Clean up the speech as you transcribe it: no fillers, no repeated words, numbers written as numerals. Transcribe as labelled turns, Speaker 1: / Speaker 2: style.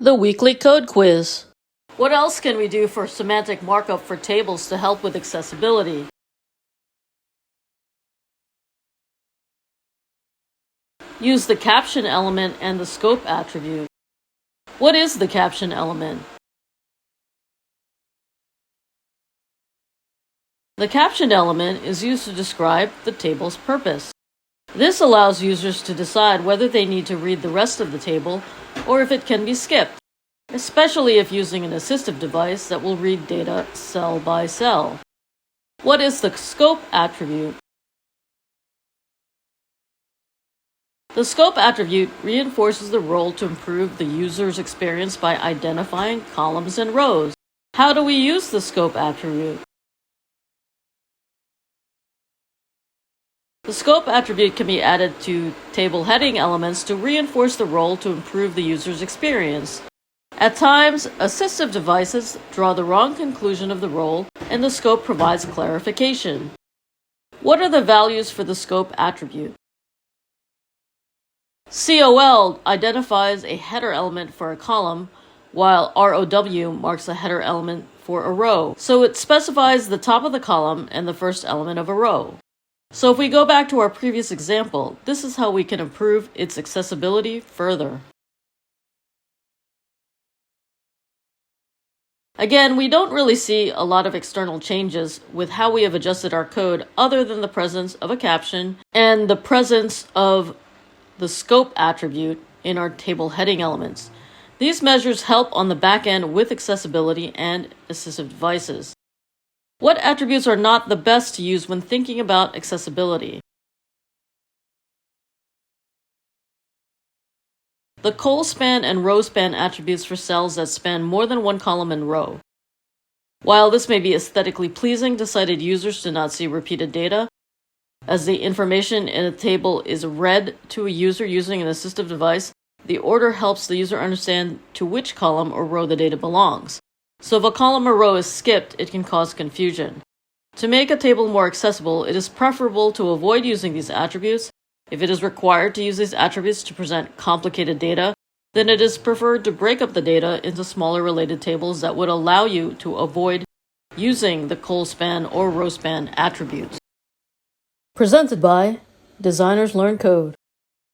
Speaker 1: The weekly code quiz. What else can we do for semantic markup for tables to help with accessibility? Use the caption element and the scope attribute. What is the caption element? The caption element is used to describe the table's purpose. This allows users to decide whether they need to read the rest of the table or if it can be skipped, especially if using an assistive device that will read data cell by cell. What is the scope attribute? The scope attribute reinforces the role to improve the user's experience by identifying columns and rows. How do we use the scope attribute? The scope attribute can be added to table heading elements to reinforce the role to improve the user's experience. At times, assistive devices draw the wrong conclusion of the role, and the scope provides clarification. What are the values for the scope attribute? COL identifies a header element for a column, while ROW marks a header element for a row. So it specifies the top of the column and the first element of a row. So if we go back to our previous example, this is how we can improve its accessibility further. Again, we don't really see a lot of external changes with how we have adjusted our code other than the presence of a caption and the presence of the scope attribute in our table heading elements. These measures help on the back end with accessibility and assistive devices. What attributes are not the best to use when thinking about accessibility? The COLSPAN and rowspan attributes for cells that span more than one column and row. While this may be aesthetically pleasing to sighted users to not see repeated data, as the information in a table is read to a user using an assistive device, the order helps the user understand to which column or row the data belongs. So if a column or row is skipped, it can cause confusion. To make a table more accessible, it is preferable to avoid using these attributes. If it is required to use these attributes to present complicated data, then it is preferred to break up the data into smaller related tables that would allow you to avoid using the COLSPAN or rowspan attributes. Presented by Designers Learn Code.